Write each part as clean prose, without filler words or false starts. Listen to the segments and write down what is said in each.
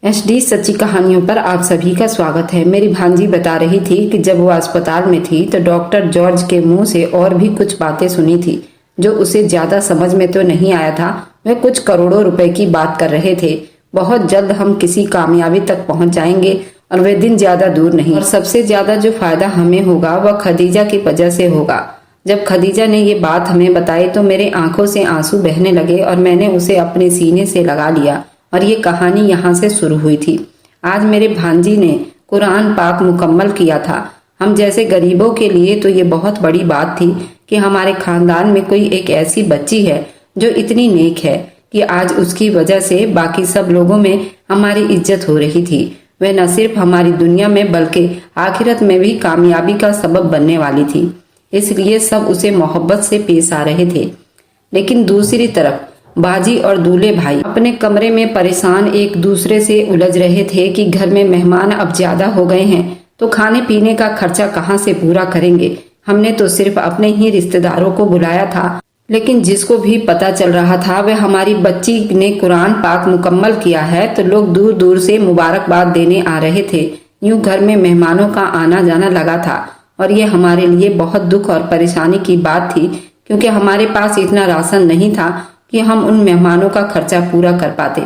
HD सच्ची कहानियों पर आप सभी का स्वागत है। मेरी भांजी बता रही थी कि जब वो अस्पताल में थी तो डॉक्टर जॉर्ज के मुंह से और भी कुछ बातें सुनी थी जो उसे ज्यादा समझ में तो नहीं आया था। वे कुछ करोड़ों रुपए की बात कर रहे थे। बहुत जल्द हम किसी कामयाबी तक पहुंच जाएंगे और वे दिन ज्यादा दूर नहीं। और सबसे ज्यादा जो फायदा हमें होगा वह खदीजा की वजह से होगा। जब खदीजा ने ये बात हमें बताई तो मेरे आंखों से आंसू बहने लगे और मैंने उसे अपने सीने से लगा लिया और ये कहानी यहाँ से शुरू हुई थी। आज मेरे भांजी ने कुरान पाक मुकम्मल किया था। हम जैसे गरीबों के लिए तो ये बहुत बड़ी बात थी कि हमारे खानदान में कोई एक ऐसी बच्ची है जो इतनी नेक है कि आज उसकी वजह से बाकी सब लोगों में हमारी इज्जत हो रही थी। वह न सिर्फ हमारी दुनिया में बल्कि आखिरत में भी कामयाबी का सबब बनने वाली थी, इसलिए सब उसे मोहब्बत से पेश आ रहे थे। लेकिन दूसरी तरफ बाजी और दूल्हे भाई अपने कमरे में परेशान एक दूसरे से उलझ रहे थे कि घर में मेहमान अब ज्यादा हो गए हैं तो खाने पीने का खर्चा कहाँ से पूरा करेंगे। हमने तो सिर्फ अपने ही रिश्तेदारों को बुलाया था, लेकिन जिसको भी पता चल रहा था वह हमारी बच्ची ने कुरान पाक मुकम्मल किया है तो लोग दूर दूर से मुबारकबाद देने आ रहे थे। यूं घर में मेहमानों का आना जाना लगा था और ये हमारे लिए बहुत दुख और परेशानी की बात थी, क्योंकि हमारे पास इतना राशन नहीं था कि हम उन मेहमानों का खर्चा पूरा कर पाते।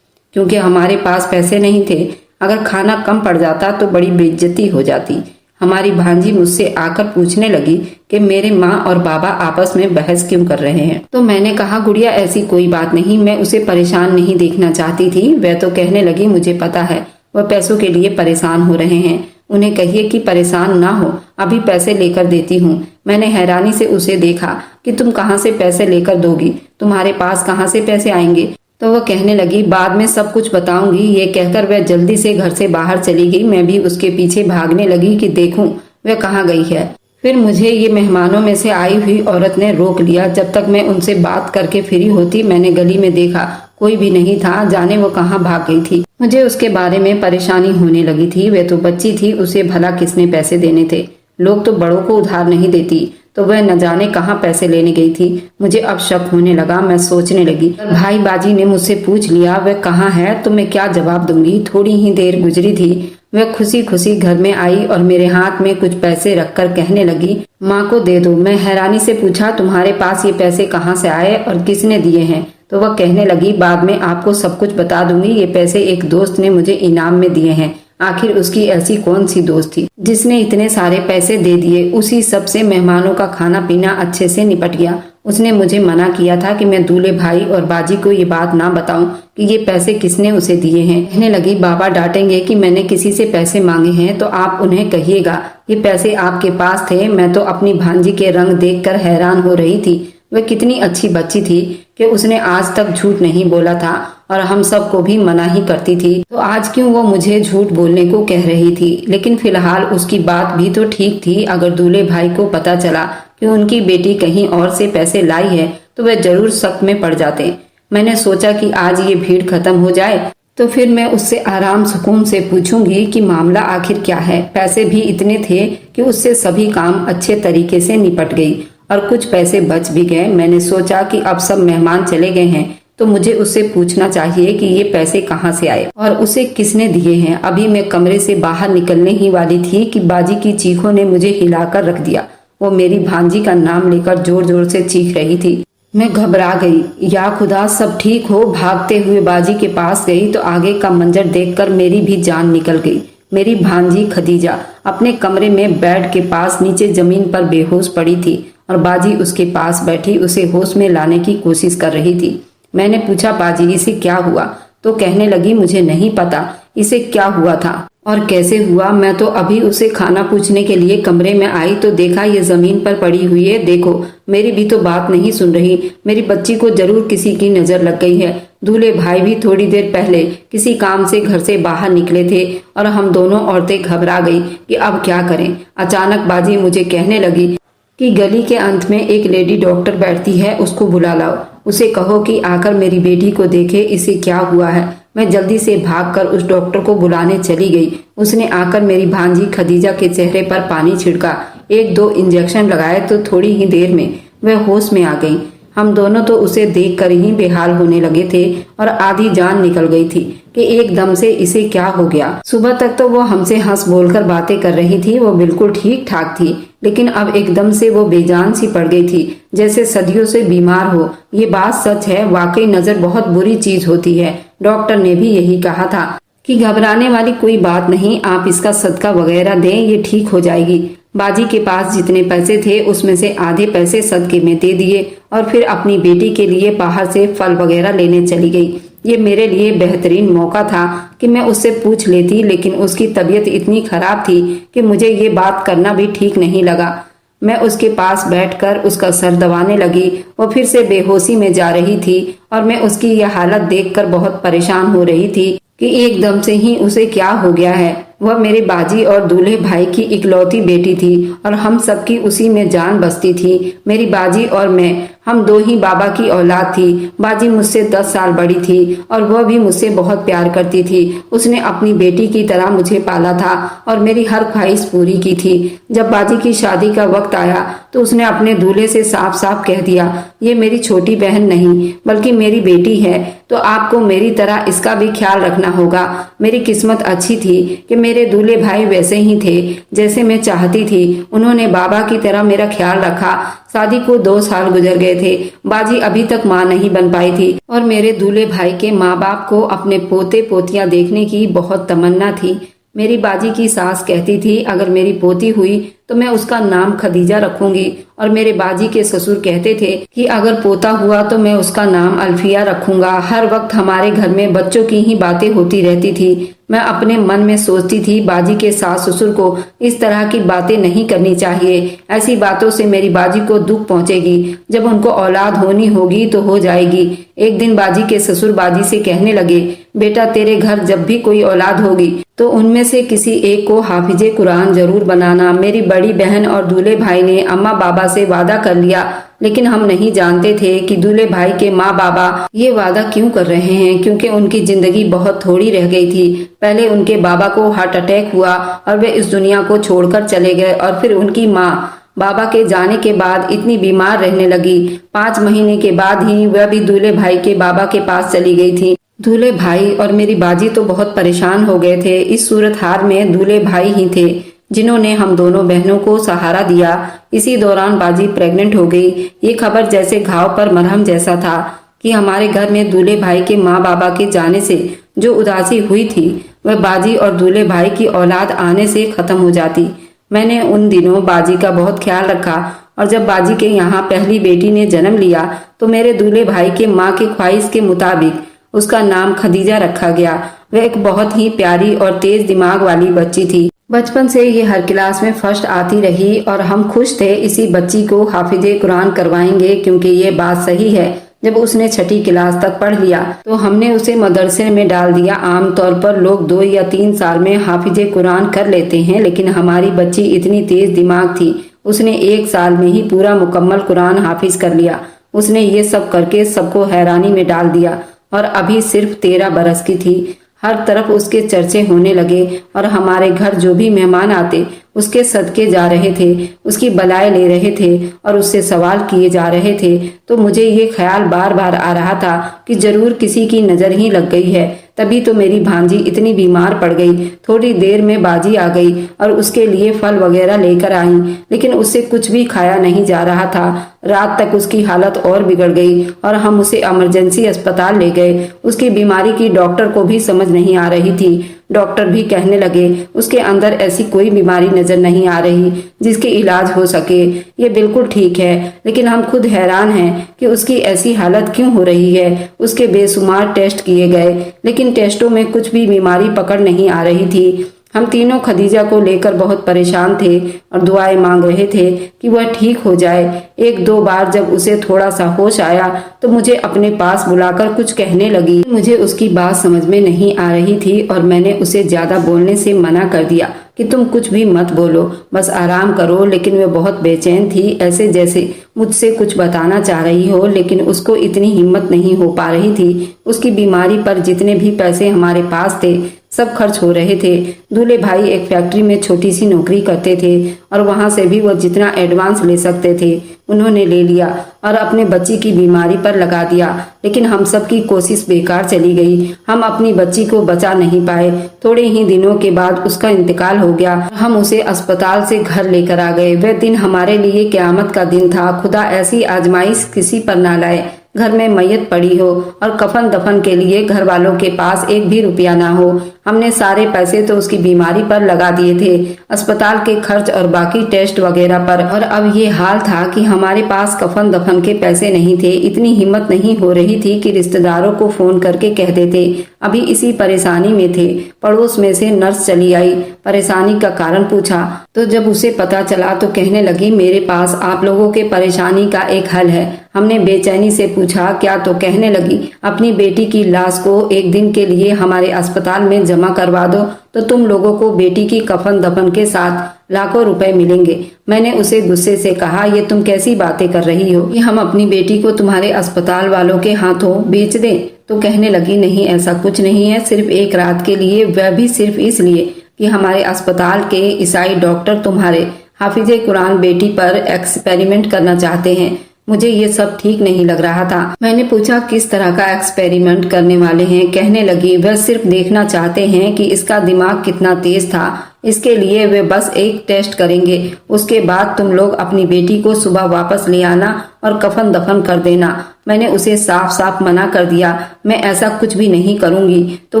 क्योंकि हमारे पास पैसे नहीं थे, अगर खाना कम पड़ जाता तो बड़ी बेइज्जती हो जाती। हमारी भांजी मुझसे आकर पूछने लगी कि मेरे माँ और बाबा आपस में बहस क्यों कर रहे हैं। तो मैंने कहा, गुड़िया ऐसी कोई बात नहीं, मैं उसे परेशान नहीं देखना चाहती थी। वह तो कहने लगी, मुझे पता है वह पैसों के लिए परेशान हो रहे हैं, उन्हें कहिए कि परेशान ना हो, अभी पैसे लेकर देती हूँ। मैंने हैरानी से उसे देखा कि तुम कहाँ से पैसे लेकर दोगी, तुम्हारे पास कहाँ से पैसे आएंगे। तो वह कहने लगी, बाद में सब कुछ बताऊंगी। ये कहकर वह जल्दी से घर से बाहर चली गई। मैं भी उसके पीछे भागने लगी कि देखूं वह कहाँ गई है। फिर मुझे ये मेहमानों में से आई हुई औरत ने रोक लिया। जब तक मैं उनसे बात करके फ्री होती मैंने गली में देखा, कोई भी नहीं था, जाने वो कहाँ भाग गई थी। मुझे उसके बारे में परेशानी होने लगी थी। वह तो बच्ची थी, उसे भला किसने पैसे देने थे। लोग तो बड़ों को उधार नहीं देती, तो वह न जाने कहाँ पैसे लेने गई थी। मुझे अब शक होने लगा। मैं सोचने लगी, भाई बाजी ने मुझसे पूछ लिया वह कहाँ है तो मैं क्या जवाब दूंगी। थोड़ी ही देर गुजरी थी, वह खुशी खुशी घर में आई और मेरे हाथ में कुछ पैसे रखकर कहने लगी, माँ को दे दो। मैं हैरानी से पूछा, तुम्हारे पास ये पैसे कहाँ से आए और किसने दिए हैं। तो वह कहने लगी, बाद में आपको सब कुछ बता दूंगी। ये पैसे एक दोस्त ने मुझे इनाम में दिए हैं। आखिर उसकी ऐसी कौन सी दोस्त थी जिसने इतने सारे पैसे दे दिए। उसी सब से मेहमानों का खाना पीना अच्छे से निपट गया। उसने मुझे मना किया था कि मैं दूल्हे भाई और बाजी को ये बात ना बताऊं कि ये पैसे किसने उसे दिए हैं। कहने लगी, बाबा डांटेंगे कि मैंने किसी से पैसे मांगे हैं, तो आप उन्हें कहिएगा ये पैसे आपके पास थे। मैं तो अपनी भांजी के रंग देखकर हैरान हो रही थी। वह कितनी अच्छी बच्ची थी कि उसने आज तक झूठ नहीं बोला था और हम सबको भी मना ही करती थी, तो आज क्यों वो मुझे झूठ बोलने को कह रही थी। लेकिन फिलहाल उसकी बात भी तो ठीक थी। अगर दूल्हे भाई को पता चला कि उनकी बेटी कहीं और से पैसे लाई है तो वह जरूर शक में पड़ जाते। मैंने सोचा कि आज ये भीड़ खत्म हो जाए तो फिर मैं उससे आराम सुकून से पूछूंगी कि मामला आखिर क्या है। पैसे भी इतने थे कि उससे सभी काम अच्छे तरीके से निपट गई और कुछ पैसे बच भी गए। मैंने सोचा कि अब सब मेहमान चले गए हैं तो मुझे उससे पूछना चाहिए कि ये पैसे कहाँ से आए और उसे किसने दिए हैं। अभी मैं कमरे से बाहर निकलने ही वाली थी कि बाजी की चीखों ने मुझे हिलाकर रख दिया। वो मेरी भांजी का नाम लेकर जोर जोर से चीख रही थी। मैं घबरा गई। या खुदा, सब ठीक हो। भागते हुए बाजी के पास गई तो आगे का मंजर देखकर मेरी भी जान निकल गई। मेरी भांजी खदीजा अपने कमरे में बेड के पास नीचे जमीन पर बेहोश पड़ी थी और बाजी उसके पास बैठी उसे होश में लाने की कोशिश कर रही थी। मैंने पूछा, बाजी इसे क्या हुआ? तो कहने लगी, मुझे नहीं पता इसे क्या हुआ था और कैसे हुआ। मैं तो अभी उसे खाना पूछने के लिए कमरे में आई तो देखा ये जमीन पर पड़ी हुई है। देखो, मेरी भी तो बात नहीं सुन रही। मेरी बच्ची को जरूर किसी की नजर लग गई है। दूल्हे भाई भी थोड़ी देर पहले किसी काम से घर से बाहर निकले थे और हम दोनों औरतें घबरा गई कि अब क्या करें। अचानक बाजी मुझे कहने लगी कि गली के अंत में एक लेडी डॉक्टर बैठती है, उसको बुला लाओ। उसे कहो कि आकर मेरी बेटी को देखे इसे क्या हुआ है। मैं जल्दी से भागकर उस डॉक्टर को बुलाने चली गई। उसने आकर मेरी भांजी खदीजा के चेहरे पर पानी छिड़का, 1-2 इंजेक्शन लगाए तो थोड़ी ही देर में वह होश में आ गई। हम दोनों तो उसे देखकर ही बेहाल होने लगे थे और आधी जान निकल गई थी कि एकदम से इसे क्या हो गया। सुबह तक तो वो हमसे हंस बोलकर बातें कर रही थी, वो बिल्कुल ठीक ठाक थी, लेकिन अब एकदम से वो बेजान सी पड़ गई थी, जैसे सदियों से बीमार हो। ये बात सच है, वाकई नजर बहुत बुरी चीज होती है। डॉक्टर ने भी यही कहा था कि घबराने वाली कोई बात नहीं, आप इसका सदका वगैरह दें, ये ठीक हो जाएगी। बाजी के पास जितने पैसे थे उसमें से आधे पैसे सदके में दे दिए और फिर अपनी बेटी के लिए बाहर से फल वगैरह लेने चली गई। ये मेरे लिए बेहतरीन मौका था कि मैं उससे पूछ लेती, लेकिन उसकी तबीयत इतनी खराब थी कि मुझे ये बात करना भी ठीक नहीं लगा। मैं उसके पास बैठकर उसका सर दबाने लगी। वो फिर से बेहोशी में जा रही थी और मैं उसकी यह हालत देखकर बहुत परेशान हो रही थी कि एकदम से ही उसे क्या हो गया है। वह मेरे बाजी और दूल्हे भाई की इकलौती बेटी थी और हम सबकी उसी में जान बसती थी। मेरी बाजी और मैं, हम दो ही बाबा की औलाद थी। बाजी मुझसे 10 साल बड़ी थी और वह भी मुझसे बहुत प्यार करती थी। उसने अपनी बेटी की तरह मुझे पाला था और मेरी हर ख्वाहिश पूरी की थी। जब बाजी की शादी का वक्त आया तो उसने अपने दूल्हे से साफ साफ कह दिया, ये मेरी छोटी बहन नहीं बल्कि मेरी बेटी है, तो आपको मेरी तरह इसका भी ख्याल रखना होगा। मेरी किस्मत अच्छी थी कि मेरे दूल्हे भाई वैसे ही थे जैसे मैं चाहती थी। उन्होंने बाबा की तरह मेरा ख्याल रखा। शादी को 2 साल गुजर गए थे। बाजी अभी तक माँ नहीं बन पाई थी और मेरे दूल्हे भाई के माँ बाप को अपने पोते पोतियां देखने की बहुत तमन्ना थी। मेरी बाजी की सास कहती थी, अगर मेरी पोती हुई तो मैं उसका नाम खदीजा रखूंगी, और मेरे बाजी के ससुर कहते थे कि अगर पोता हुआ तो मैं उसका नाम अल्फिया रखूंगा। हर वक्त हमारे घर में बच्चों की ही बातें होती रहती थी। मैं अपने मन में सोचती थी, बाजी के सास ससुर को इस तरह की बातें नहीं करनी चाहिए। ऐसी बातों से मेरी बाजी को दुख पहुंचेगी। जब उनको औलाद होनी होगी तो हो जाएगी। एक दिन बाजी के ससुर बाजी से कहने लगे, बेटा तेरे घर जब भी कोई औलाद होगी तो उनमें से किसी एक को हाफिजे कुरान जरूर बनाना। मेरी बड़ी बहन और दूल्हे भाई ने अम्मा बाबा से वादा कर लिया, लेकिन हम नहीं जानते थे कि दूल्हे भाई के माँ बाबा ये वादा क्यों कर रहे हैं, क्योंकि उनकी जिंदगी बहुत थोड़ी रह गई थी। पहले उनके बाबा को हार्ट अटैक हुआ और वे इस दुनिया को छोड़कर चले गए, और फिर उनकी माँ बाबा के जाने के बाद इतनी बीमार रहने लगी। 5 महीने के बाद ही वह भी दूल्हे भाई के बाबा के पास चली गई थी। दूल्हे भाई और मेरी बाजी तो बहुत परेशान हो गए थे। इस सूरत हाल में दूल्हे भाई ही थे जिन्होंने हम दोनों बहनों को सहारा दिया। इसी दौरान बाजी प्रेग्नेंट हो गई। ये खबर जैसे घाव पर मरहम जैसा था कि हमारे घर में दूल्हे भाई के माँ बाबा के जाने से जो उदासी हुई थी वह बाजी और दूल्हे भाई की औलाद आने से खत्म हो जाती। मैंने उन दिनों बाजी का बहुत ख्याल रखा, और जब बाजी के यहाँ पहली बेटी ने जन्म लिया तो मेरे दूल्हे भाई के माँ की ख्वाहिश के मुताबिक उसका नाम खदीजा रखा गया। वह एक बहुत ही प्यारी और तेज दिमाग वाली बच्ची थी। बचपन से ये हर क्लास में फर्स्ट आती रही और हम खुश थे इसी बच्ची को हाफिजे कुरान करवाएंगे, क्योंकि ये बात सही है। जब उसने 6ठी क्लास तक पढ़ लिया तो हमने उसे मदरसे में डाल दिया। आमतौर पर लोग 2 या 3 साल में हाफिजे कुरान कर लेते हैं, लेकिन हमारी बच्ची इतनी तेज दिमाग थी, उसने 1 साल में ही पूरा मुकम्मल कुरान हाफिज कर लिया। उसने ये सब करके सबको हैरानी में डाल दिया और अभी सिर्फ 13 बरस की थी। हर तरफ उसके चर्चे होने लगे और हमारे घर जो भी मेहमान आते उसके सदके जा रहे थे, उसकी बलाएं ले रहे थे और उससे सवाल किए जा रहे थे। तो मुझे ये ख्याल बार बार आ रहा था कि जरूर किसी की नजर ही लग गई है। तभी तो मेरी भांजी इतनी बीमार पड़ गई। थोड़ी देर में बाजी आ गई और उसके लिए फल वगैरह लेकर आई, लेकिन उससे कुछ भी खाया नहीं जा रहा था। रात तक उसकी हालत और बिगड़ गई और हम उसे इमरजेंसी अस्पताल ले गए। उसकी बीमारी की डॉक्टर को भी समझ नहीं आ रही थी। डॉक्टर भी कहने लगे उसके अंदर ऐसी कोई बीमारी नजर नहीं आ रही जिसके इलाज हो सके। ये बिल्कुल ठीक है, लेकिन हम खुद हैरान हैं कि उसकी ऐसी हालत क्यों हो रही है। उसके बेशुमार टेस्ट किए गए, लेकिन टेस्टों में कुछ भी बीमारी पकड़ नहीं आ रही थी। हम तीनों खदीजा को लेकर बहुत परेशान थे और दुआएं मांग रहे थे कि वह ठीक हो जाए। 1-2 बार जब उसे थोड़ा सा होश आया तो मुझे अपने पास बुलाकर कुछ कहने लगी। मुझे उसकी बात समझ में नहीं आ रही थी और मैंने उसे ज्यादा बोलने से मना कर दिया कि तुम कुछ भी मत बोलो, बस आराम करो। लेकिन वह बहुत बेचैन थी, ऐसे जैसे मुझसे कुछ बताना चाह रही हो, लेकिन उसको इतनी हिम्मत नहीं हो पा रही थी। उसकी बीमारी पर जितने भी पैसे हमारे पास थे सब खर्च हो रहे थे। दूल्हे भाई एक फैक्ट्री में छोटी सी नौकरी करते थे और वहां से भी वो जितना एडवांस ले सकते थे उन्होंने ले लिया और अपने बच्ची की बीमारी पर लगा दिया। लेकिन हम सब की कोशिश बेकार चली गई। हम अपनी बच्ची को बचा नहीं पाए। थोड़े ही दिनों के बाद उसका इंतकाल हो गया। हम उसे अस्पताल से घर लेकर आ गए। वह दिन हमारे लिए क़यामत का दिन था। खुदा ऐसी आजमाइश किसी पर ना लाए। घर में मैयत पड़ी हो और कफन दफन के लिए घर वालों के पास एक भी रुपया ना हो। हमने सारे पैसे तो उसकी बीमारी पर लगा दिए थे, अस्पताल के खर्च और बाकी टेस्ट वगैरह पर। और अब ये हाल था कि हमारे पास कफन दफन के पैसे नहीं थे। इतनी हिम्मत नहीं हो रही थी कि रिश्तेदारों को फोन करके कह देते। अभी इसी परेशानी में थे। पड़ोस में से नर्स चली आई। परेशानी का कारण पूछा तो जब उसे पता चला तो कहने लगी, मेरे पास आप लोगों के परेशानी का एक हल है। हमने बेचैनी से पूछा क्या, तो कहने लगी, अपनी बेटी की लाश को एक दिन के लिए हमारे अस्पताल में जमा करवा दो तो तुम लोगों को बेटी की कफन दफन के साथ लाखों रुपए मिलेंगे। मैंने उसे गुस्से से कहा, ये तुम कैसी बातें कर रही हो कि हम अपनी बेटी को तुम्हारे अस्पताल वालों के हाथों बेच दें? तो कहने लगी, नहीं ऐसा कुछ नहीं है, सिर्फ एक रात के लिए, वह भी सिर्फ इसलिए कि हमारे अस्पताल के ईसाई डॉक्टर तुम्हारे हाफिजे कुरान बेटी पर एक्सपेरिमेंट करना चाहते हैं। मुझे ये सब ठीक नहीं लग रहा था। मैंने पूछा किस तरह का एक्सपेरिमेंट करने वाले हैं? कहने लगी, वह सिर्फ देखना चाहते हैं कि इसका दिमाग कितना तेज था। इसके लिए वे बस एक टेस्ट करेंगे। उसके बाद तुम लोग अपनी बेटी को सुबह वापस ले आना और कफन दफन कर देना। मैंने उसे साफ साफ मना कर दिया, मैं ऐसा कुछ भी नहीं करूंगी। तो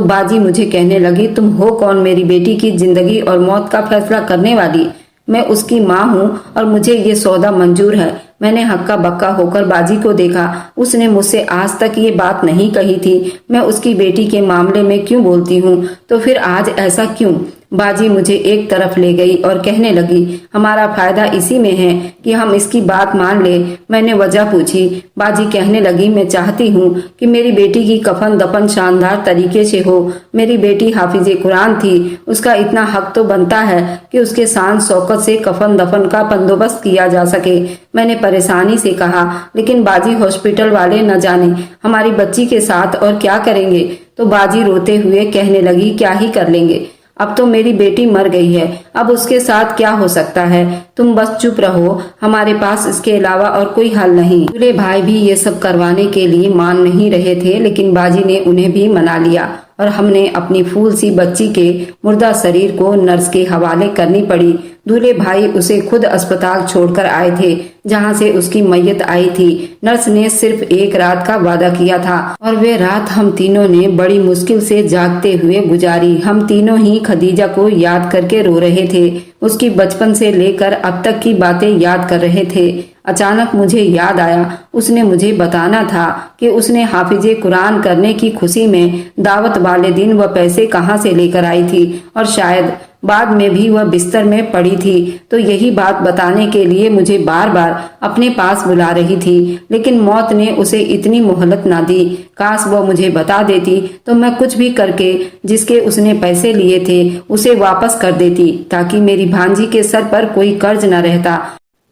बाजी मुझे कहने लगी, तुम हो कौन मेरी बेटी की जिंदगी और मौत का फैसला करने वाली? मैं उसकी माँ हूँ और मुझे ये सौदा मंजूर है। मैंने हक्का बक्का होकर बाजी को देखा। उसने मुझसे आज तक ये बात नहीं कही थी। मैं उसकी बेटी के मामले में क्यों बोलती हूँ, तो फिर आज ऐसा क्यों? बाजी मुझे एक तरफ ले गई और कहने लगी, हमारा फायदा इसी में है कि हम इसकी बात मान ले। मैंने वजह पूछी। बाजी कहने लगी, मैं चाहती हूँ कि मेरी बेटी की कफन दफन शानदार तरीके से हो। मेरी बेटी हाफिजे कुरान थी, उसका इतना हक तो बनता है कि उसके शान शौकत से कफन दफन का बंदोबस्त किया जा सके। मैंने परेशानी से कहा, लेकिन बाजी हॉस्पिटल वाले न जाने हमारी बच्ची के साथ और क्या करेंगे? तो बाजी रोते हुए कहने लगी, क्या ही कर लेंगे, अब तो मेरी बेटी मर गई है, अब उसके साथ क्या हो सकता है? तुम बस चुप रहो, हमारे पास इसके अलावा और कोई हल नहीं। दूल्हे भाई भी ये सब करवाने के लिए मान नहीं रहे थे, लेकिन बाजी ने उन्हें भी मना लिया और हमने अपनी फूल सी बच्ची के मुर्दा शरीर को नर्स के हवाले करनी पड़ी। दूल्हे भाई उसे खुद अस्पताल छोड़कर आए थे जहां से उसकी मैयत आई थी। नर्स ने सिर्फ एक रात का वादा किया था और वे रात हम तीनों ने बड़ी मुश्किल से जागते हुए गुजारी। हम तीनों ही खदीजा को याद करके रो रहे थे। उसकी बचपन से लेकर अब तक की बातें याद कर रहे थे। अचानक मुझे याद आया, उसने मुझे बताना था कि उसने हाफिजे कुरान करने की खुशी में दावत वाले दिन वह पैसे कहाँ से लेकर आई थी और शायद बाद में भी वह बिस्तर में पड़ी थी। तो यही बात बताने के लिए मुझे बार बार अपने पास बुला रही थी, लेकिन मौत ने उसे इतनी मोहलत ना दी। काश वह मुझे बता देती तो मैं कुछ भी करके जिसके उसने पैसे लिए थे उसे वापस कर देती, ताकि मेरी भांजी के सर पर कोई कर्ज न रहता।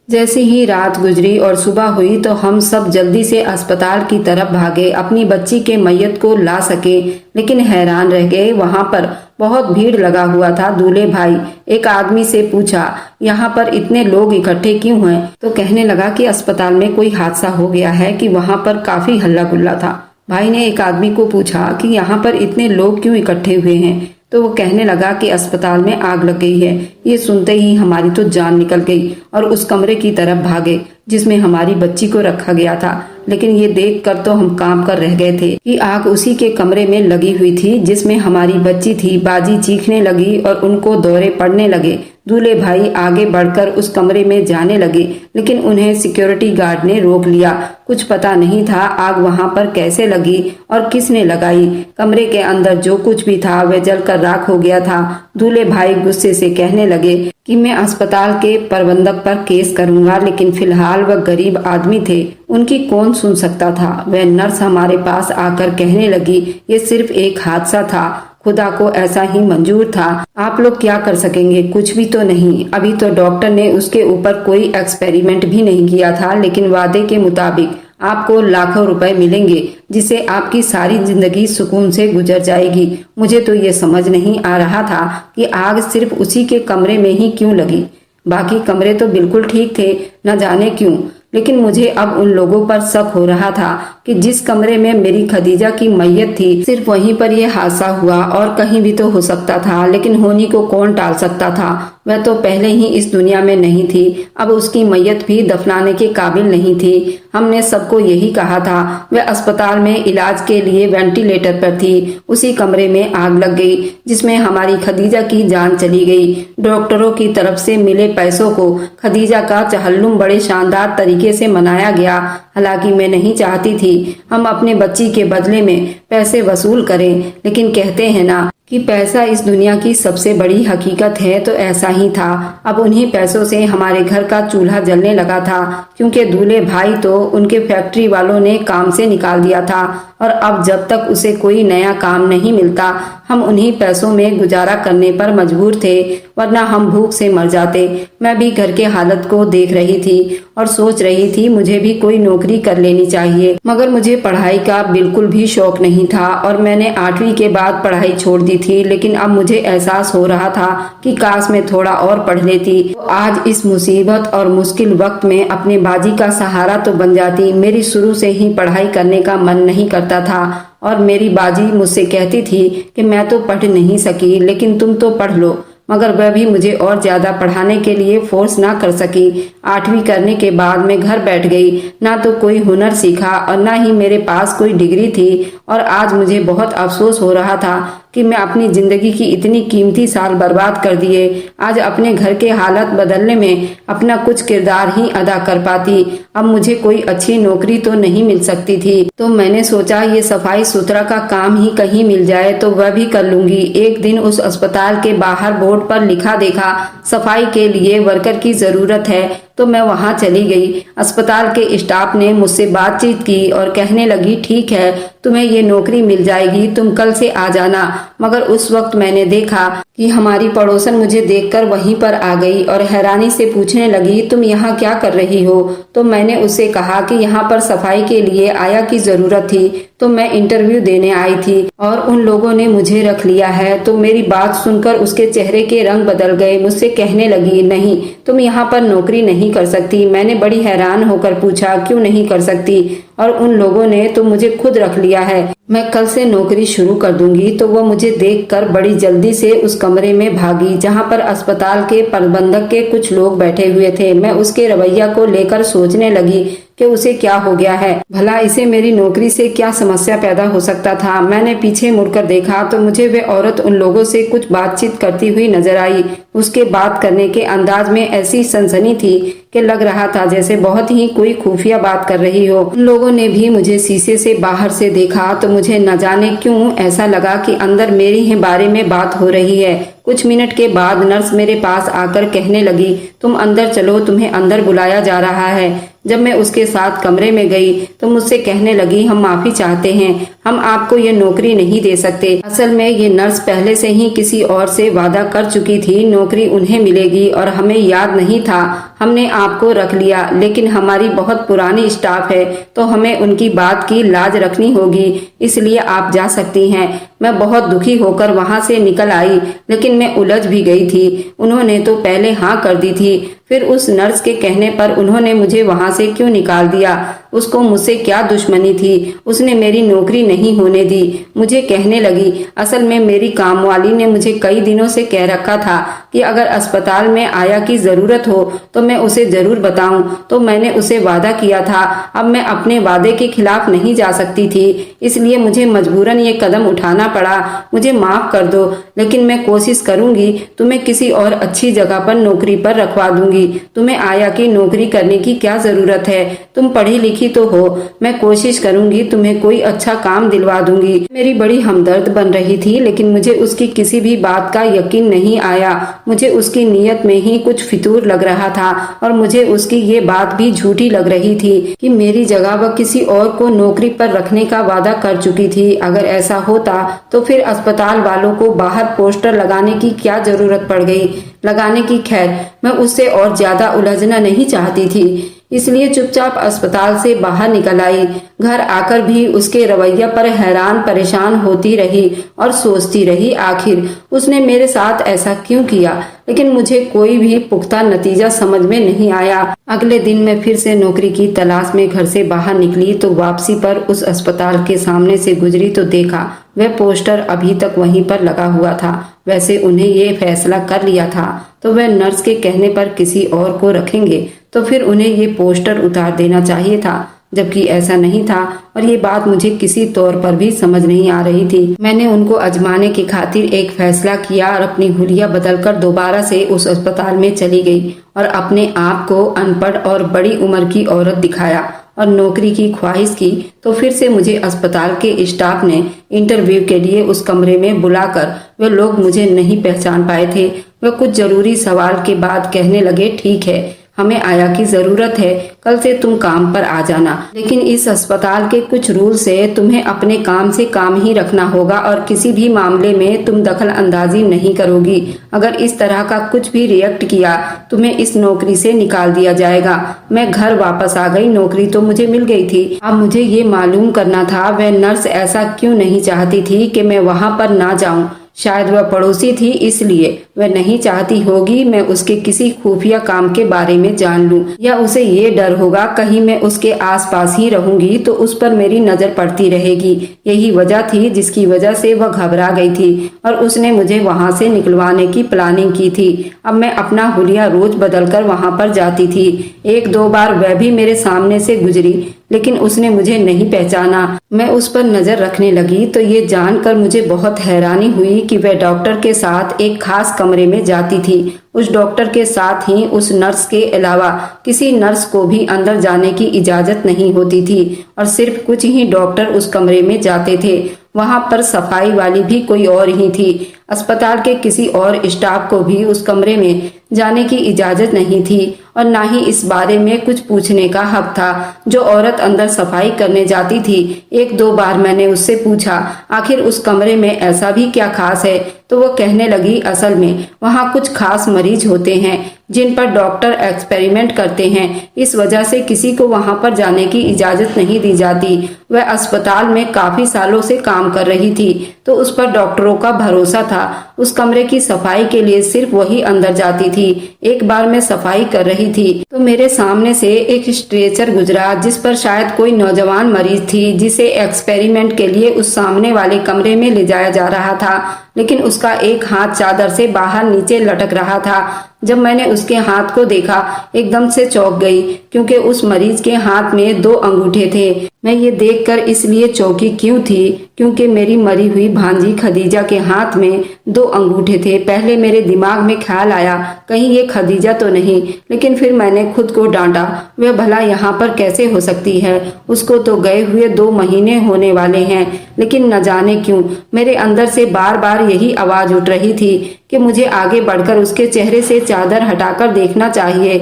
जैसे ही रात गुजरी और सुबह हुई तो हम सब जल्दी से अस्पताल की तरफ भागे, अपनी बच्ची के मैयत को ला सके, लेकिन हैरान रह गए। वहां पर बहुत भीड़ लगा हुआ था। दूल्हे भाई एक आदमी से पूछा, यहाँ पर इतने लोग इकट्ठे क्यों हैं? तो कहने लगा कि अस्पताल में कोई हादसा हो गया है कि वहाँ पर काफी हल्ला गुल्ला था। भाई ने एक आदमी को पूछा कि यहाँ पर इतने लोग क्यों इकट्ठे हुए हैं? तो वो कहने लगा कि अस्पताल में आग लग गई है। ये सुनते ही हमारी तो जान निकल गई और उस कमरे की तरफ भागे जिसमें हमारी बच्ची को रखा गया था। लेकिन ये देखकर तो हम कांप कर रह गए थे कि आग उसी के कमरे में लगी हुई थी जिसमें हमारी बच्ची थी। बाजी चीखने लगी और उनको दौरे पड़ने लगे। दूल्हे भाई आगे बढ़कर उस कमरे में जाने लगे, लेकिन उन्हें सिक्योरिटी गार्ड ने रोक लिया। कुछ पता नहीं था आग वहां पर कैसे लगी और किसने लगाई। कमरे के अंदर जो कुछ भी था वह जलकर राख हो गया था। दूल्हे भाई गुस्से से कहने लगे कि मैं अस्पताल के प्रबंधक पर केस करूंगा, लेकिन फिलहाल वह गरीब आदमी थे, उनकी कौन सुन सकता था। वह नर्स हमारे पास आकर कहने लगी, ये सिर्फ एक हादसा था, खुदा को ऐसा ही मंजूर था, आप लोग क्या कर सकेंगे? कुछ भी तो नहीं। अभी तो डॉक्टर ने उसके ऊपर कोई एक्सपेरिमेंट भी नहीं किया था, लेकिन वादे के मुताबिक आपको लाखों रुपए मिलेंगे, जिससे आपकी सारी जिंदगी सुकून से गुजर जाएगी। मुझे तो ये समझ नहीं आ रहा था कि आग सिर्फ उसी के कमरे में ही क्यों लगी। बाकी कमरे तो बिल्कुल ठीक थे, न जाने क्यों। लेकिन मुझे अब उन लोगों पर शक हो रहा था कि जिस कमरे में मेरी खदीजा की मैयत थी, सिर्फ वहीं पर यह हादसा हुआ और कहीं भी तो हो सकता था। लेकिन होनी को कौन टाल सकता था? वह तो पहले ही इस दुनिया में नहीं थी, अब उसकी मैयत भी दफनाने के काबिल नहीं थी। हमने सबको यही कहा था। वह अस्पताल में इलाज के लिए वेंटिलेटर पर थी। उसी कमरे में आग लग गई जिसमें हमारी खदीजा की जान चली गई। डॉक्टरों की तरफ से मिले पैसों को खदीजा का चहल्लुम बड़े शानदार तरीके से मनाया गया। हालांकि मैं नहीं चाहती थी हम अपने बच्ची के बदले में पैसे वसूल करें, लेकिन कहते हैं ना कि पैसा इस दुनिया की सबसे बड़ी हकीकत है, तो ऐसा ही था। अब उन्हीं पैसों से हमारे घर का चूल्हा जलने लगा था, क्योंकि दूल्हे भाई तो उनके फैक्ट्री वालों ने काम से निकाल दिया था और अब जब तक उसे कोई नया काम नहीं मिलता, हम उन्हीं पैसों में गुजारा करने पर मजबूर थे, वरना हम भूख से मर जाते। मैं भी घर के हालत को देख रही थी और सोच रही थी मुझे भी कोई नौकरी कर लेनी चाहिए। मगर मुझे पढ़ाई का बिल्कुल भी शौक नहीं था और मैंने 8वीं के बाद पढ़ाई छोड़ दी थी। लेकिन अब मुझे एहसास हो रहा था कि काश मैं थोड़ा और पढ़ लेती तो आज इस मुसीबत और मुश्किल वक्त में अपने बाजी का सहारा तो बन जाती। मेरी शुरू से ही पढ़ाई करने का मन नहीं करता था और मेरी बाजी मुझसे कहती थी कि मैं तो पढ़ नहीं सकी, लेकिन तुम तो पढ़ लो। मगर वह भी मुझे और ज्यादा पढ़ाने के लिए फोर्स ना कर सकी। 8वीं करने के बाद मैं घर बैठ गई। ना तो कोई हुनर सीखा और ना ही मेरे पास कोई डिग्री थी और आज मुझे बहुत अफसोस हो रहा था कि मैं अपनी जिंदगी की इतनी कीमती साल बर्बाद कर दिए। आज अपने घर के हालत बदलने में अपना कुछ किरदार ही अदा कर पाती। अब मुझे कोई अच्छी नौकरी तो नहीं मिल सकती थी, तो मैंने सोचा ये सफाई सुथरा का काम ही कहीं मिल जाए तो वह भी कर लूंगी। एक दिन उस अस्पताल के बाहर बोर्ड पर लिखा देखा, सफाई के लिए वर्कर की जरूरत है, तो मैं वहां चली गई। अस्पताल के स्टाफ ने मुझसे बातचीत की और कहने लगी, ठीक है, तुम्हें ये नौकरी मिल जाएगी, तुम कल से आ जाना। मगर उस वक्त मैंने देखा कि हमारी पड़ोसन मुझे देखकर वहीं पर आ गई और हैरानी से पूछने लगी, तुम यहाँ क्या कर रही हो? तो मैंने उससे कहा कि यहाँ पर सफाई के लिए आया की जरूरत थी, तो मैं इंटरव्यू देने आई थी और उन लोगों ने मुझे रख लिया है। तो मेरी बात सुनकर उसके चेहरे के रंग बदल गए। मुझसे कहने लगी, नहीं, तुम यहाँ पर नौकरी नहीं कर सकती। मैंने बड़ी हैरान होकर पूछा, क्यों नहीं कर सकती? और उन लोगों ने तो मुझे खुद रख लिया है, मैं कल से नौकरी शुरू कर दूंगी। तो वो मुझे देखकर बड़ी जल्दी से उस कमरे में भागी जहाँ पर अस्पताल के प्रबंधक के कुछ लोग बैठे हुए थे। मैं उसके रवैया को लेकर सोचने लगी कि उसे क्या हो गया है, भला इसे मेरी नौकरी से क्या समस्या पैदा हो सकता था। मैंने पीछे मुड़कर देखा तो मुझे वे औरत उन लोगों से कुछ बातचीत करती हुई नजर आई। उसके बात करने के अंदाज में ऐसी सनसनी थी कि लग रहा था जैसे बहुत ही कोई खुफिया बात कर रही हो। उन लोगों ने भी मुझे शीशे से बाहर से देखा तो मुझे न जाने क्यों ऐसा लगा कि अंदर मेरी ही बारे में बात हो रही है। कुछ मिनट के बाद नर्स मेरे पास आकर कहने लगी, तुम अंदर चलो, तुम्हें अंदर बुलाया जा रहा है। जब मैं उसके साथ कमरे में गई तो मुझसे कहने लगी, हम माफी चाहते हैं, हम आपको ये नौकरी नहीं दे सकते। असल में ये नर्स पहले से ही किसी और से वादा कर चुकी थी, नौकरी उन्हें मिलेगी और हमें याद नहीं था, हमने आपको रख लिया। लेकिन हमारी बहुत पुरानी स्टाफ है तो हमें उनकी बात की लाज रखनी होगी, इसलिए आप जा सकती हैं। मैं बहुत दुखी होकर वहां से निकल आई, लेकिन मैं उलझ भी गई थी। उन्होंने तो पहले हाँ कर दी थी, फिर उस नर्स के कहने पर उन्होंने मुझे वहां से क्यों निकाल दिया? उसको मुझसे क्या दुश्मनी थी? उसने मेरी नौकरी नहीं होने दी। मुझे कहने लगी, असल में मेरी कामवाली ने मुझे कई दिनों से कह रखा था कि अगर अस्पताल में आया की जरूरत हो तो मैं उसे जरूर बताऊं। तो मैंने उसे वादा किया था, अब मैं अपने वादे के खिलाफ नहीं जा सकती थी, इसलिए मुझे मजबूरन ये कदम उठाना पड़ा। मुझे माफ कर दो, लेकिन मैं कोशिश करूंगी तुम्हें किसी और अच्छी जगह पर नौकरी पर रखवा दूंगी। तुम्हें आया की नौकरी करने की क्या जरूरत है? तुम पढ़ी लिखी तो हो, मैं कोशिश करूंगी तुम्हें कोई अच्छा काम दिलवा दूंगी। मेरी बड़ी हमदर्द बन रही थी, लेकिन मुझे उसकी किसी भी बात का यकीन नहीं आया। मुझे उसकी नीयत में ही कुछ फितूर लग रहा था और मुझे उसकी ये बात भी झूठी लग रही थी कि मेरी जगह वह किसी और को नौकरी पर रखने का वादा कर चुकी थी। अगर ऐसा होता तो फिर अस्पताल वालों को बाहर पोस्टर लगाने की क्या जरूरत पड़ गई लगाने की। खैर, मैं उससे और ज्यादा उलझना नहीं चाहती थी। इसलिए चुपचाप अस्पताल से बाहर निकल आई। घर आकर भी उसके रवैया पर हैरान परेशान होती रही और सोचती रही आखिर उसने मेरे साथ ऐसा क्यों किया, लेकिन मुझे कोई भी पुख्ता नतीजा समझ में नहीं आया। अगले दिन मैं फिर से नौकरी की तलाश में घर से बाहर निकली तो वापसी पर उस अस्पताल के सामने से गुजरी तो देखा वह पोस्टर अभी तक वहीं पर लगा हुआ था। वैसे उन्हें ये फैसला कर लिया था तो वह नर्स के कहने पर किसी और को रखेंगे तो फिर उन्हें ये पोस्टर उतार देना चाहिए था, जबकि ऐसा नहीं था और ये बात मुझे किसी तौर पर भी समझ नहीं आ रही थी। मैंने उनको आजमाने की खातिर एक फैसला किया और अपनी हुलिया बदलकर दोबारा से उस अस्पताल में चली गई और अपने आप को अनपढ़ और बड़ी उम्र की औरत दिखाया और नौकरी की ख्वाहिश की। तो फिर से मुझे अस्पताल के स्टाफ ने इंटरव्यू के लिए उस कमरे में बुलाकर वे लोग मुझे नहीं पहचान पाए थे। वे कुछ जरूरी सवाल के बाद कहने लगे, ठीक है, हमें आया की जरूरत है, कल से तुम काम पर आ जाना, लेकिन इस अस्पताल के कुछ रूल्स है, तुम्हें अपने काम से काम ही रखना होगा और किसी भी मामले में तुम दखल अंदाजी नहीं करोगी। अगर इस तरह का कुछ भी रिएक्ट किया तुम्हें इस नौकरी से निकाल दिया जाएगा। मैं घर वापस आ गई, नौकरी तो मुझे मिल गई थी। अब मुझे ये मालूम करना था वह नर्स ऐसा क्यों नहीं चाहती थी कि मैं वहाँ पर ना जाऊँ। शायद वह पड़ोसी थी इसलिए वह नहीं चाहती होगी मैं उसके किसी खुफिया काम के बारे में जान लूं, या उसे ये डर होगा कहीं मैं उसके आसपास ही रहूंगी तो उस पर मेरी नजर पड़ती रहेगी। यही वजह थी जिसकी वजह से वह घबरा गई थी और उसने मुझे वहां से निकलवाने की प्लानिंग की थी। अब मैं अपना हुलिया रोज बदलकर वहां पर जाती थी। एक दो बार वह भी मेरे सामने से गुजरी लेकिन उसने मुझे नहीं पहचाना। मैं उस पर नजर रखने लगी तो ये जानकर मुझे बहुत हैरानी हुई कि वह डॉक्टर के साथ एक खास कमरे में जाती थी। उस डॉक्टर के साथ ही उस नर्स के अलावा किसी नर्स को भी अंदर जाने की इजाजत नहीं होती थी और सिर्फ कुछ ही डॉक्टर उस कमरे में जाते थे। वहां पर सफाई वाली भी कोई और ही थी। अस्पताल के किसी और स्टाफ को भी उस कमरे में जाने की इजाजत नहीं थी और ना ही इस बारे में कुछ पूछने का हक था। जो औरत अंदर सफाई करने जाती थी, एक दो बार मैंने उससे पूछा आखिर उस कमरे में ऐसा भी क्या खास है, तो वो कहने लगी असल में वहाँ कुछ खास मरीज होते हैं जिन पर डॉक्टर एक्सपेरिमेंट करते हैं, इस वजह से किसी को वहां पर जाने की इजाजत नहीं दी जाती। वह अस्पताल में काफी सालों से काम कर रही थी तो उस पर डॉक्टरों का भरोसा था। उस कमरे की सफाई के लिए सिर्फ वही अंदर जाती थी। एक बार मैं सफाई कर रही थी तो मेरे सामने से एक स्ट्रेचर गुजरा जिस पर शायद कोई नौजवान मरीज थी जिसे एक्सपेरिमेंट के लिए उस सामने वाले कमरे में ले जाया जा रहा था, लेकिन उसका एक हाथ चादर से बाहर नीचे लटक रहा था। जब मैंने उसके हाथ को देखा एकदम से चौंक गई क्योंकि उस मरीज के हाथ में 2 अंगूठे थे। मैं ये देखकर इसलिए चौंकी क्यों थी क्योंकि मेरी मरी हुई भांजी खदीजा के हाथ में 2 अंगूठे थे। पहले मेरे दिमाग में ख्याल आया कहीं ये खदीजा तो नहीं, लेकिन फिर मैंने खुद को डांटा, वह भला यहाँ पर कैसे हो सकती है, उसको तो गए हुए 2 महीने होने वाले हैं। लेकिन न जाने क्यों मेरे अंदर से बार बार यही आवाज उठ रही थी कि मुझे आगे बढ़कर उसके चेहरे से चादर हटाकर देखना चाहिए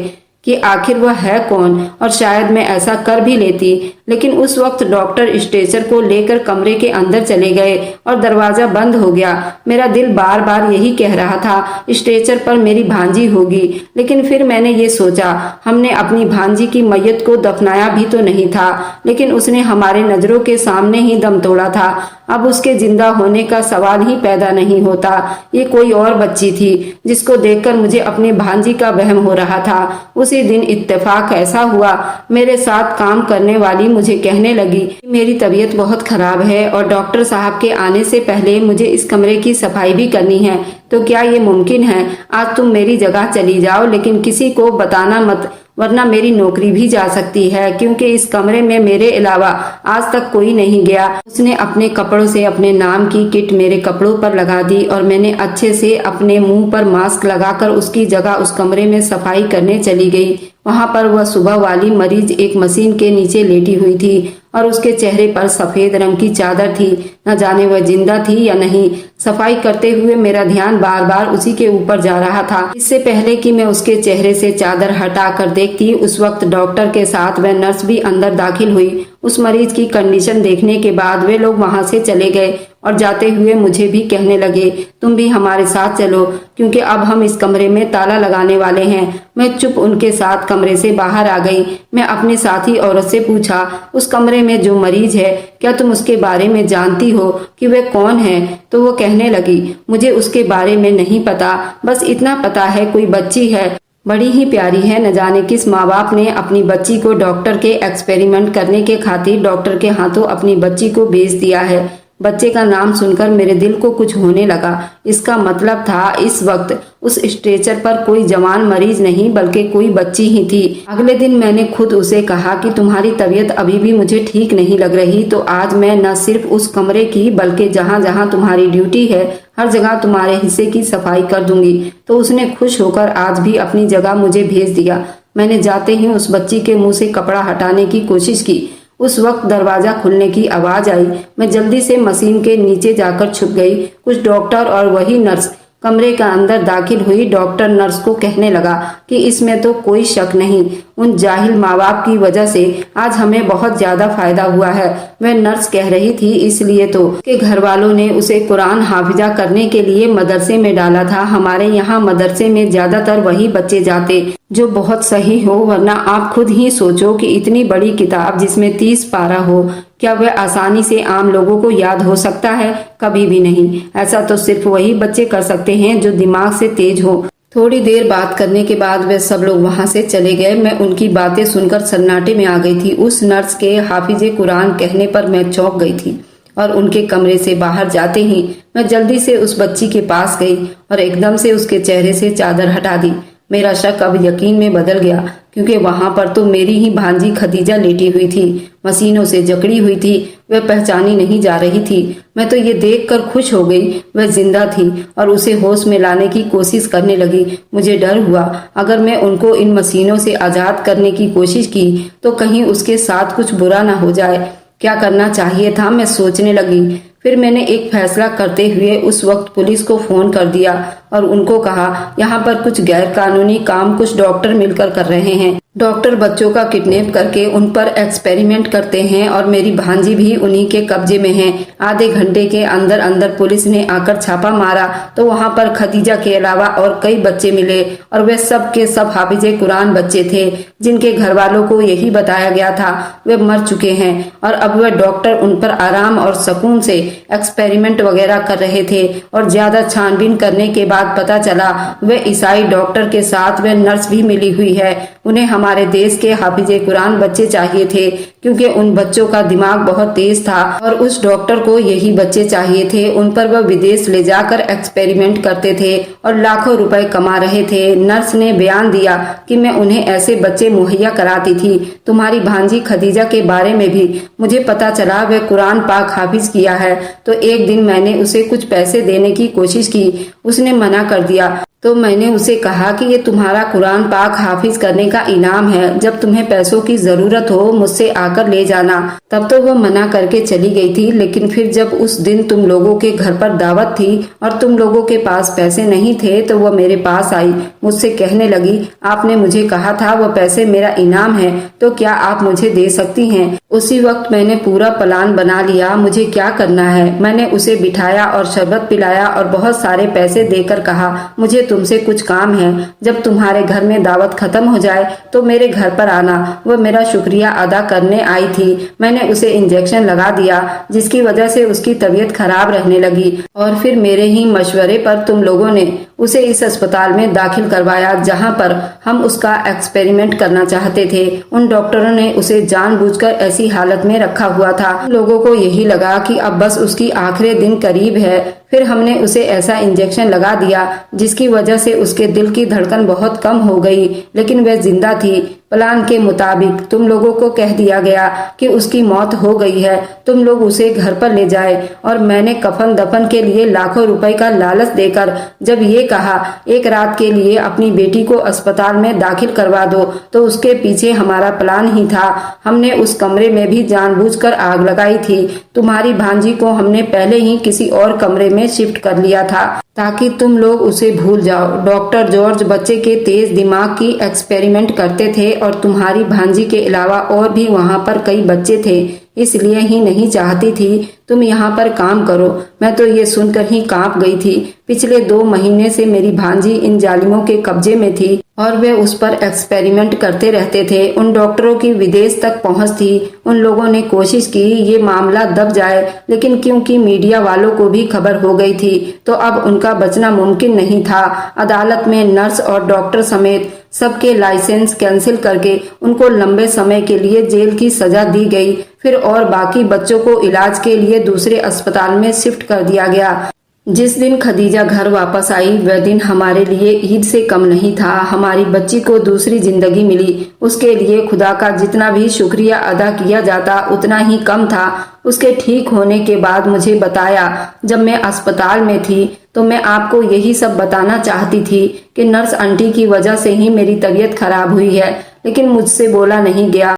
कि आखिर वह है कौन, और शायद मैं ऐसा कर भी लेती। लेकिन उस वक्त डॉक्टर स्ट्रेचर को लेकर कमरे के अंदर चले गए और दरवाजा बंद हो गया। मेरा दिल बार बार यही कह रहा था स्ट्रेचर पर मेरी भांजी होगी, लेकिन फिर मैंने ये सोचा हमने अपनी भांजी की मैयत को दफनाया भी तो नहीं था, लेकिन उसने हमारे नजरों के सामने ही दम तोड़ा था। अब उसके जिंदा होने का सवाल ही पैदा नहीं होता। ये कोई और बच्ची थी जिसको देखकर मुझे अपनी भांजी का वहम हो रहा था। उसी दिन इत्तेफाक ऐसा हुआ मेरे साथ काम करने वाली मुझे कहने लगी कि मेरी तबीयत बहुत खराब है और डॉक्टर साहब के आने से पहले मुझे इस कमरे की सफाई भी करनी है, तो क्या ये मुमकिन है आज तुम मेरी जगह चली जाओ, लेकिन किसी को बताना मत वरना मेरी नौकरी भी जा सकती है, क्योंकि इस कमरे में मेरे अलावा आज तक कोई नहीं गया। उसने अपने कपड़ों से अपने नाम की किट मेरे कपड़ों पर लगा दी और मैंने अच्छे से अपने मुंह पर मास्क लगाकर उसकी जगह उस कमरे में सफाई करने चली गई। वहां पर वह सुबह वाली मरीज एक मशीन के नीचे लेटी हुई थी और उसके चेहरे पर सफेद रंग की चादर थी। न जाने वह जिंदा थी या नहीं। सफाई करते हुए मेरा ध्यान बार बार उसी के ऊपर जा रहा था। इससे पहले कि मैं उसके चेहरे से चादर हटा कर देखती, उस वक्त डॉक्टर के साथ वह नर्स भी अंदर दाखिल हुई। उस मरीज की कंडीशन देखने के बाद वे लोग वहां से चले गए और जाते हुए मुझे भी कहने लगे, तुम भी हमारे साथ चलो, क्योंकि अब हम इस कमरे में ताला लगाने वाले हैं। मैं चुप उनके साथ कमरे से बाहर आ गई। मैं अपनी साथी औरत से पूछा, उस कमरे में जो मरीज है, क्या तुम उसके बारे में जानती हो कि वह कौन है? तो वो कहने लगी, मुझे उसके बारे में नहीं पता, बस इतना पता है कोई बच्ची है, बड़ी ही प्यारी है। न जाने किस माँ बाप ने अपनी बच्ची को डॉक्टर के एक्सपेरिमेंट करने के खातिर डॉक्टर के हाथों अपनी बच्ची को बेच दिया है। बच्चे का नाम सुनकर मेरे दिल को कुछ होने लगा। इसका मतलब था इस वक्त उस स्ट्रेचर पर कोई जवान मरीज नहीं बल्कि कोई बच्ची ही थी। अगले दिन मैंने खुद उसे कहा कि तुम्हारी तबीयत अभी भी मुझे ठीक नहीं लग रही, तो आज मैं न सिर्फ उस कमरे की बल्कि जहाँ जहाँ तुम्हारी ड्यूटी है हर जगह तुम्हारे हिस्से की सफाई कर दूंगी। तो उसने खुश होकर आज भी अपनी जगह मुझे भेज दिया। मैंने जाते ही उस बच्ची के मुंह से कपड़ा हटाने की कोशिश की। उस वक्त दरवाजा खुलने की आवाज आई। मैं जल्दी से मशीन के नीचे जाकर छुप गई। कुछ डॉक्टर और वही नर्स कमरे के अंदर दाखिल हुई। डॉक्टर नर्स को कहने लगा कि इसमें तो कोई शक नहीं, उन जाहिल माँ बाप की वजह से आज हमें बहुत ज्यादा फायदा हुआ है। वह नर्स कह रही थी इसलिए तो कि घर वालों ने उसे कुरान हाफिजा करने के लिए मदरसे में डाला था। हमारे यहाँ मदरसे में ज्यादातर वही बच्चे जाते जो बहुत सही हो, वरना आप खुद ही सोचो कि इतनी बड़ी किताब जिसमें 30 पारा हो, क्या वह आसानी से आम लोगों को याद हो सकता है? कभी भी नहीं। ऐसा तो सिर्फ वही बच्चे कर सकते हैं जो दिमाग से तेज हो। थोड़ी देर बात करने के बाद वे सब लोग वहां से चले गए। मैं उनकी बातें सुनकर सन्नाटे में आ गई थी। उस नर्स के हाफिजे कुरान कहने पर मैं चौंक गई थी और उनके कमरे से बाहर जाते ही मैं जल्दी से उस बच्ची के पास गई और एकदम से उसके चेहरे से चादर हटा दी। मेरा शक अब यकीन में बदल गया, क्योंकि वहां पर तो मेरी ही भांजी खदीजा लेटी हुई थी, मशीनों से जकड़ी हुई थी। वह पहचानी नहीं जा रही थी। मैं तो ये देखकर खुश हो गई वह जिंदा थी और उसे होश में लाने की कोशिश करने लगी। मुझे डर हुआ, अगर मैं उनको इन मशीनों से आजाद करने की कोशिश की तो कहीं उसके साथ कुछ बुरा ना हो जाए। क्या करना चाहिए था, मैं सोचने लगी। फिर मैंने एक फैसला करते हुए उस वक्त पुलिस को फोन कर दिया और उनको कहा, यहाँ पर कुछ गैर कानूनी काम कुछ डॉक्टर मिलकर कर रहे हैं। डॉक्टर बच्चों का किडनैप करके उन पर एक्सपेरिमेंट करते हैं और मेरी भांजी भी उन्हीं के कब्जे में है। आधे घंटे के अंदर अंदर पुलिस ने आकर छापा मारा तो वहाँ पर खदीजा के अलावा और कई बच्चे मिले और वे सब के सब हाफिजे कुरान बच्चे थे जिनके घर वालों को यही बताया गया था वे मर चुके हैं और अब वह डॉक्टर उन पर आराम और सुकून से एक्सपेरिमेंट वगैरह कर रहे थे। और ज्यादा छानबीन करने के बाद पता चला वे ईसाई डॉक्टर के साथ वे नर्स भी मिली हुई है। उन्हें हमारे देश के हाफिजे कुरान बच्चे चाहिए थे, क्योंकि उन बच्चों का दिमाग बहुत तेज था और उस डॉक्टर को यही बच्चे चाहिए थे। उन पर वह विदेश ले जाकर एक्सपेरिमेंट करते थे और लाखों रुपए कमा रहे थे। नर्स ने बयान दिया कि मैं उन्हें ऐसे बच्चे मुहैया कराती थी। तुम्हारी भांजी खदीजा के बारे में भी मुझे पता चला, वह कुरान पाक हाफिज किया है। तो एक दिन मैंने उसे कुछ पैसे देने की कोशिश की, उसने मना कर दिया। तो मैंने उसे कहा कि ये तुम्हारा कुरान पाक हाफिज करने का इनाम है, जब तुम्हें पैसों की जरूरत हो मुझसे आकर ले जाना। तब तो वो मना करके चली गई थी, लेकिन फिर जब उस दिन तुम लोगों के घर पर दावत थी और तुम लोगों के पास पैसे नहीं थे तो वो मेरे पास आई। मुझसे कहने लगी, आपने मुझे कहा था वो पैसे मेरा इनाम है, तो क्या आप मुझे दे सकती हैं? उसी वक्त मैंने पूरा प्लान बना लिया मुझे क्या करना है। मैंने उसे बिठाया और शरबत पिलाया और बहुत सारे पैसे देकर कहा, मुझे तुमसे कुछ काम है, जब तुम्हारे घर में दावत खत्म हो जाए तो मेरे घर पर आना। वह मेरा शुक्रिया अदा करने आई थी। मैंने उसे इंजेक्शन लगा दिया जिसकी वजह से उसकी तबीयत खराब रहने लगी और फिर मेरे ही मशवरे पर तुम लोगों ने उसे इस अस्पताल में दाखिल करवाया जहां पर हम उसका एक्सपेरिमेंट करना चाहते थे। उन डॉक्टरों ने उसे जानबूझकर ऐसी हालत में रखा हुआ था। लोगों को यही लगा कि अब बस उसकी आखिरी दिन करीब है। फिर हमने उसे ऐसा इंजेक्शन लगा दिया जिसकी वजह से उसके दिल की धड़कन बहुत कम हो गई, लेकिन वह जिंदा थी। प्लान के मुताबिक तुम लोगों को कह दिया गया कि उसकी मौत हो गई है, तुम लोग उसे घर पर ले जाए और मैंने कफन दफन के लिए लाखों रुपए का लालच देकर जब ये कहा एक रात के लिए अपनी बेटी को अस्पताल में दाखिल करवा दो, तो उसके पीछे हमारा प्लान ही था। हमने उस कमरे में भी जानबूझकर आग लगाई थी। तुम्हारी भांजी को हमने पहले ही किसी और कमरे में शिफ्ट कर लिया था ताकि तुम लोग उसे भूल जाओ। डॉक्टर जॉर्ज बच्चे के तेज दिमाग की एक्सपेरिमेंट करते थे और तुम्हारी भांजी के अलावा और भी वहाँ पर कई बच्चे थे, इसलिए ही नहीं चाहती थी तुम यहाँ पर काम करो। मैं तो ये सुनकर ही कांप गई थी। पिछले 2 महीने से मेरी भांजी इन जालिमों के कब्जे में थी और वे उस पर एक्सपेरिमेंट करते रहते थे। उन डॉक्टरों की विदेश तक पहुंच थी। उन लोगों ने कोशिश की ये मामला दब जाए, लेकिन क्योंकि मीडिया वालों को भी खबर हो गई थी तो अब उनका बचना मुमकिन नहीं था। अदालत में नर्स और डॉक्टर समेत सबके लाइसेंस कैंसिल करके उनको लंबे समय के लिए जेल की सजा दी गई। फिर और बाकी बच्चों को इलाज के लिए दूसरे अस्पताल में शिफ्ट कर दिया गया। जिस दिन खदीजा घर वापस आई वह दिन हमारे लिए ईद से कम नहीं था। हमारी बच्ची को दूसरी जिंदगी मिली, उसके लिए खुदा का जितना भी शुक्रिया अदा किया जाता उतना ही कम था। उसके ठीक होने के बाद मुझे बताया जब मैं अस्पताल में थी तो मैं आपको यही सब बताना चाहती थी कि नर्स आंटी की वजह से ही मेरी तबीयत खराब हुई है, लेकिन मुझसे बोला नहीं गया।